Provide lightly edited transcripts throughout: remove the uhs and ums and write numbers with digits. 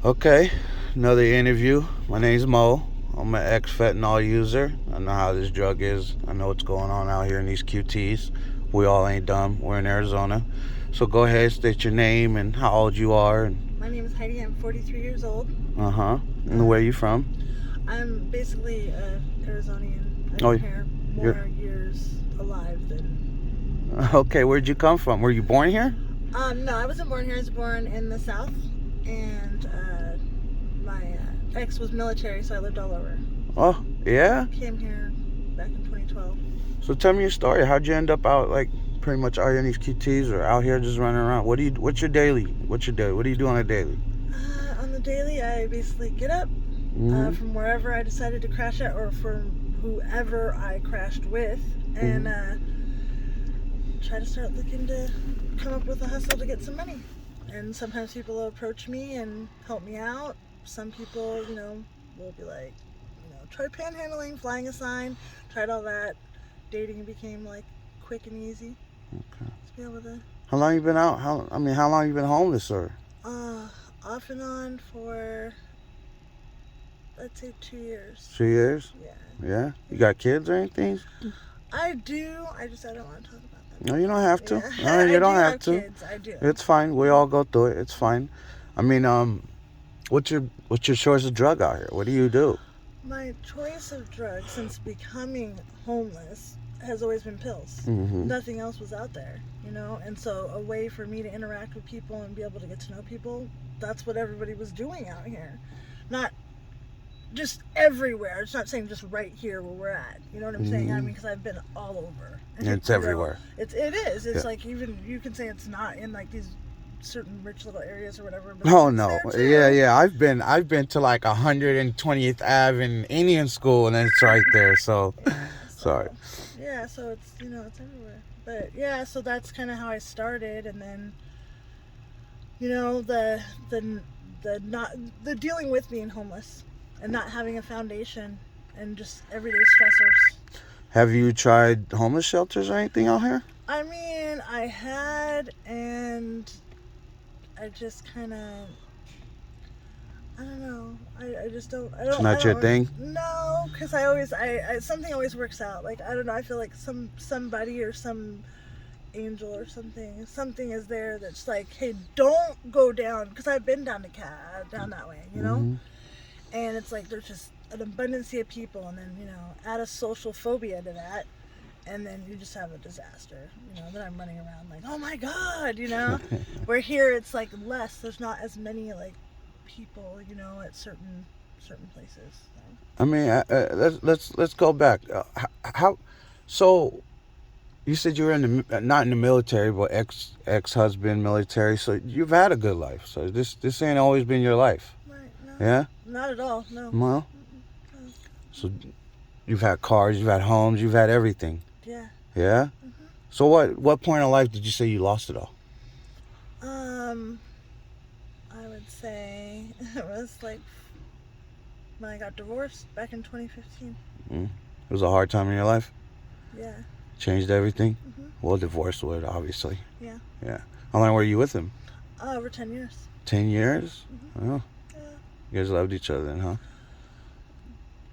Okay, another interview. My name's Mo. I'm an ex-fentanyl user. I know how this drug is. I know what's going on out here in these QTs. We all ain't dumb. We're in Arizona. So go ahead, state your name and how old you are. My name is Heidi. I'm 43 years old. Uh-huh. And where are you from? I'm basically Arizonian. I've Oh, been here you're... more years alive than... Okay, where'd you come from? Were you born here? No, I wasn't born here. I was born in the South. And my ex was military, so I lived all over. Oh, yeah? Came here back in 2012. So tell me your story. How'd you end up out, like, pretty much out here in these QTs or out here just running around? What's your daily? What do you do on a daily? On the daily, I basically get up from wherever I decided to crash at, or from whoever I crashed with, and try to start looking to come up with a hustle to get some money. And sometimes people will approach me and help me out. Some people, will be like, try panhandling, flying a sign, tried all that. Dating became like quick and easy. Okay. To be able to. How long you been out? How long you been homeless, or? Off and on for, let's say 2 years. 2 years? Yeah. Yeah? You got kids or anything? I do. I don't want to talk about that. No, you don't have to. Yeah. No, you don't have to. Kids. I do. It's fine. We all go through it. It's fine. I mean, what's your choice of drug out here? What do you do? My choice of drugs since becoming homeless has always been pills. Mm-hmm. Nothing else was out there, and so a way for me to interact with people and be able to get to know people, that's what everybody was doing out here. Not just everywhere. It's not saying just right here where we're at. You know what I'm saying? I mean, because I've been all over. It's everywhere. It is. It's like, even you can say it's not in like these certain rich little areas or whatever. But Oh no, yeah. I've been to like 120th Ave in Indian School, and it's right there. So, sorry. Yeah, so it's it's everywhere. But yeah, so that's kind of how I started, and then the dealing with being homeless and not having a foundation and just everyday stressors. Have you tried homeless shelters or anything out here? I mean, I had, and I just kind of, I don't know. I just don't. I don't. It's not your thing? No, because something always works out. Like, I don't know. I feel like somebody or some angel or something is there that's like, hey, don't go down, because I've been down that way, and it's like there's just an abundance of people, and then add a social phobia to that, and then you just have a disaster. Then I'm running around like, oh my god, where here it's like less. There's not as many like people, at certain places. So. I mean, let's go back. How? So, you said you were not in the military, but ex-husband military. So you've had a good life. So this ain't always been your life. Right. No. Yeah. Not at all. No. Well. No. So you've had cars, you've had homes, you've had everything. Yeah. Yeah. Mm-hmm. So what point in life did you say you lost it all? I would say it was like when I got divorced back in 2015. It was a hard time in your life? Yeah. Changed everything? Mm-hmm. Well, divorce would, obviously. Yeah. Yeah. How long were you with him? Over 10 years. 10 years? Mm-hmm. Oh. Yeah. You guys loved each other then, huh?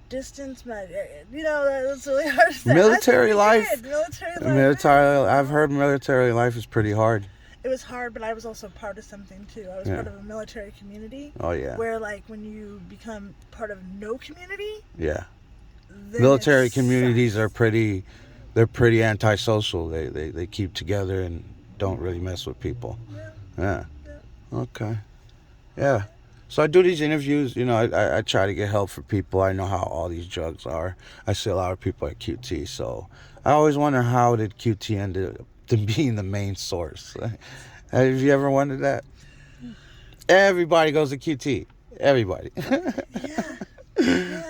Distance, that's really hard to say. Military life. I've heard military life is pretty hard. It was hard, but I was also part of something too. I was part of a military community. Oh yeah. Where like when you become part of no community. Yeah. Military communities are pretty. They're pretty antisocial. They keep together and don't really mess with people. Yeah. Okay. Yeah. So I do these interviews, I try to get help for people. I know how all these drugs are. I see a lot of people at QT, so I always wonder, how did QT end up to being the main source? Have you ever wondered that? Everybody goes to QT. Everybody. Yeah.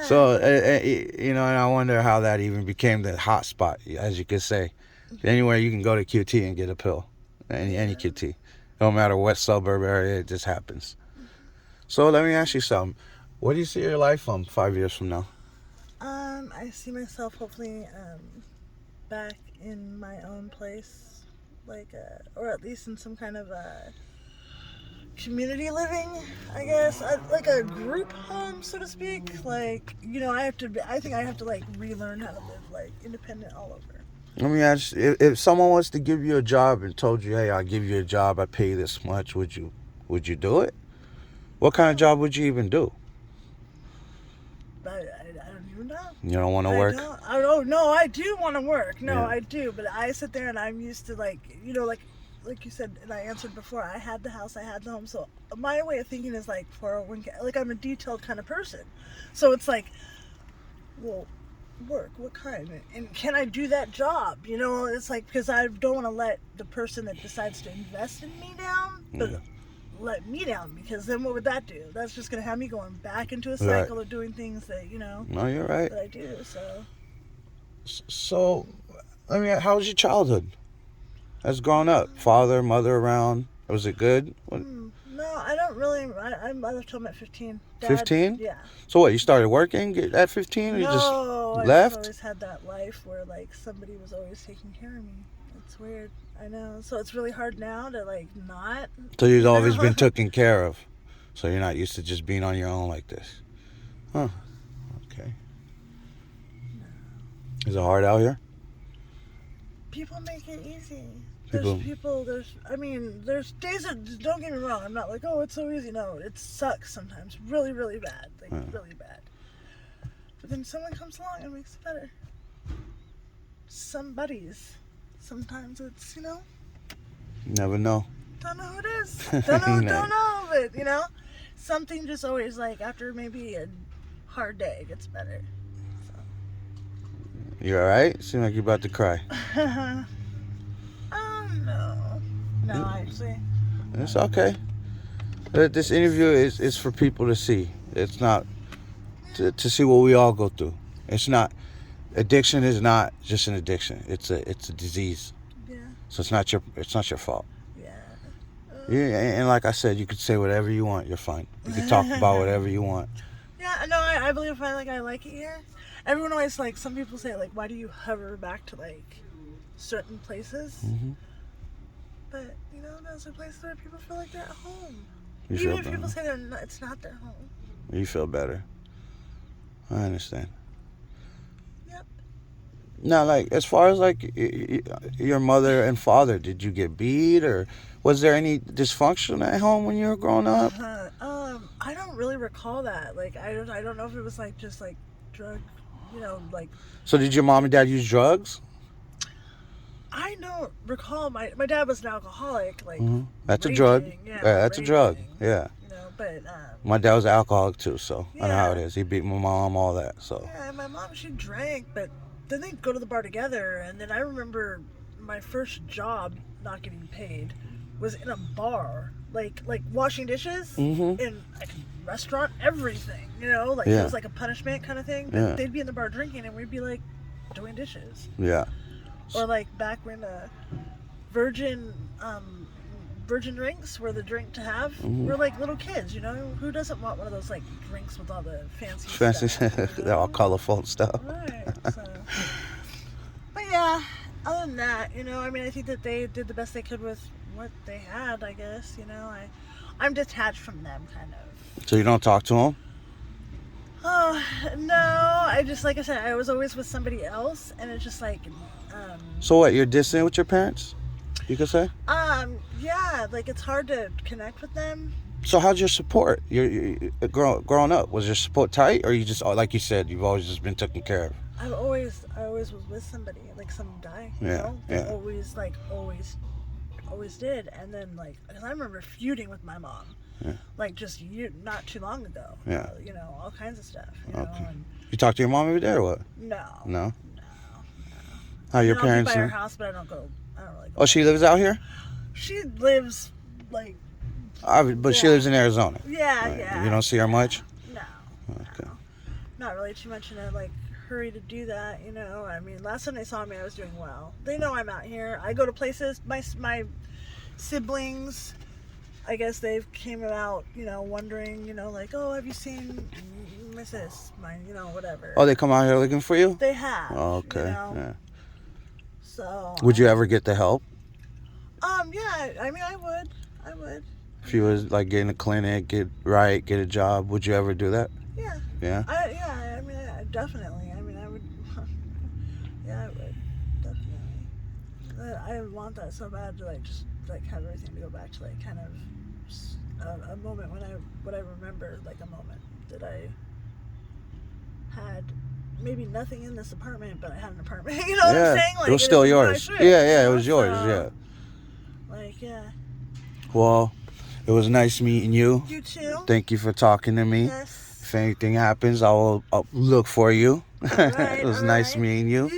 So, and I wonder how that even became the hot spot, as you could say. Anywhere you can go to QT and get a pill. Any QT. No matter what suburb area, it just happens. So let me ask you something. What do you see your life 5 years from now? I see myself hopefully back in my own place, like, or at least in some kind of community living, I guess. guess like a group home, so to speak. Like, you know, I think I have to like relearn how to live like independent all over. Let me ask you, if someone wants to give you a job and told you, hey, I'll give you a job, I pay you this much, would you do it? What kind of job would you even do? I don't even know. You don't want to work? I don't know. I do want to work. No, Yeah. I do. But I sit there and I'm used to like, you know, like you said, and I answered before, I had the house, I had the home. So my way of thinking is like 401k. Like, I'm a detailed kind of person. So it's like, well, work, what kind? And can I do that job? You know, it's like, because I don't want to let the person that decides to invest in me down, but let me down, because then what would that do? That's just going to have me going back into a cycle of doing things that, you know, no, you're right. that I do. So, I mean, how was your childhood? As growing up, father, mother around, was it good? No, I don't really. I left home at 15. 15? Yeah. So what, you started working at 15 or you just left? I always had that life where like somebody was always taking care of me. It's weird. I know. So it's really hard now to like not. So you've always been taken care of. So you're not used to just being on your own like this. Huh. Okay. No. Is it hard out here? People make it easy. There's days that, don't get me wrong, I'm not like, oh, it's so easy. No, it sucks sometimes. Really, really bad. Like, really bad. But then someone comes along and makes it better. Sometimes it's, you know. Never know. Don't know who it is. Don't know. But, you know, something just always, like, after maybe a hard day, it gets better. So. You alright? Seem like you're about to cry. No, actually. It's okay. This interview is for people to see. It's not to see what we all go through. It's not, addiction is not just an addiction. It's a disease. Yeah. So it's not your fault. Yeah. Yeah, and like I said, you could say whatever you want. You're fine. You can talk about whatever you want. Yeah, no, I believe I like it here. Everyone always, like, some people say, like, why do you hover back to, like, certain places? Mm-hmm. But, you know, those are places where people feel like they're at home. You Even feel if better. people say it's not their home. You feel better. I understand. Yep. Now, like, as far as, like, your mother and father, did you get beat, or was there any dysfunction at home when you were growing up? I don't really recall that. Like, I don't know if it was, like, just, like, drug, you know, like... So did your mom and dad use drugs? I don't recall. My dad was an alcoholic, like... Mm-hmm. That's raging, a drug. Yeah, That's a drug. Yeah. You know, but... My dad was an alcoholic, too, so I know how it is. He beat my mom, all that, so... Yeah, my mom, she drank, but then they'd go to the bar together, and then I remember my first job not getting paid was in a bar, like washing dishes in like a restaurant, everything, you know, like it was like a punishment kind of thing. But they'd be in the bar drinking, and we'd be like doing dishes. Yeah. Or like back when virgin drinks were the drink to have. We're like little kids, you know. Who doesn't want one of those like drinks with all the fancy stuff? They're all colorful and stuff. Right. So. But yeah, other than that, you know, I mean, I think that they did the best they could with what they had, I guess, you know. I'm detached from them, kind of. So you don't talk to them? Oh, no. I just, like I said, I was always with somebody else, and it's just like... So what, you're distant with your parents, you could say? Yeah, like, it's hard to connect with them. So how's your support? You're growing up, was your support tight, or you just, like you said, you've always just been taken care of? I always was with somebody, like some guy, you know? They always did. And then, like, because I remember feuding with my mom, like, just not too long ago. You know, all kinds of stuff, you know? And you talk to your mom every day or what? No. How your parents? I'll be by her house, but I don't really go. Oh, she lives out here? She lives, like... But she lives in Arizona? Yeah. You don't see her much? No. Okay. No. Not really too much in a, like, hurry to do that, you know? I mean, last time they saw me, I was doing well. They know I'm out here. I go to places. My siblings, I guess they've came out, you know, wondering, you know, like, oh, have you seen my sis? You know, whatever. Oh, they come out here looking for you? They have. Oh, okay. You know? Yeah. So... Would you ever get the help? Yeah, I mean, I would. If you was like get in a clinic, get a job, would you ever do that? Yeah. Yeah. I mean, definitely. I mean, I would. Yeah, I would definitely. I want that so bad to like just like have everything to go back to like kind of a moment when I remember like a moment that I had maybe nothing in this apartment, but I had an apartment. You know what I'm saying? Like it was still my yours. shit, Yeah, it was yours. So, Yeah. Like Well, it was nice meeting you. You too. Thank you for talking to me. Yes. If anything happens, I'll look for you. Right, It was nice meeting you.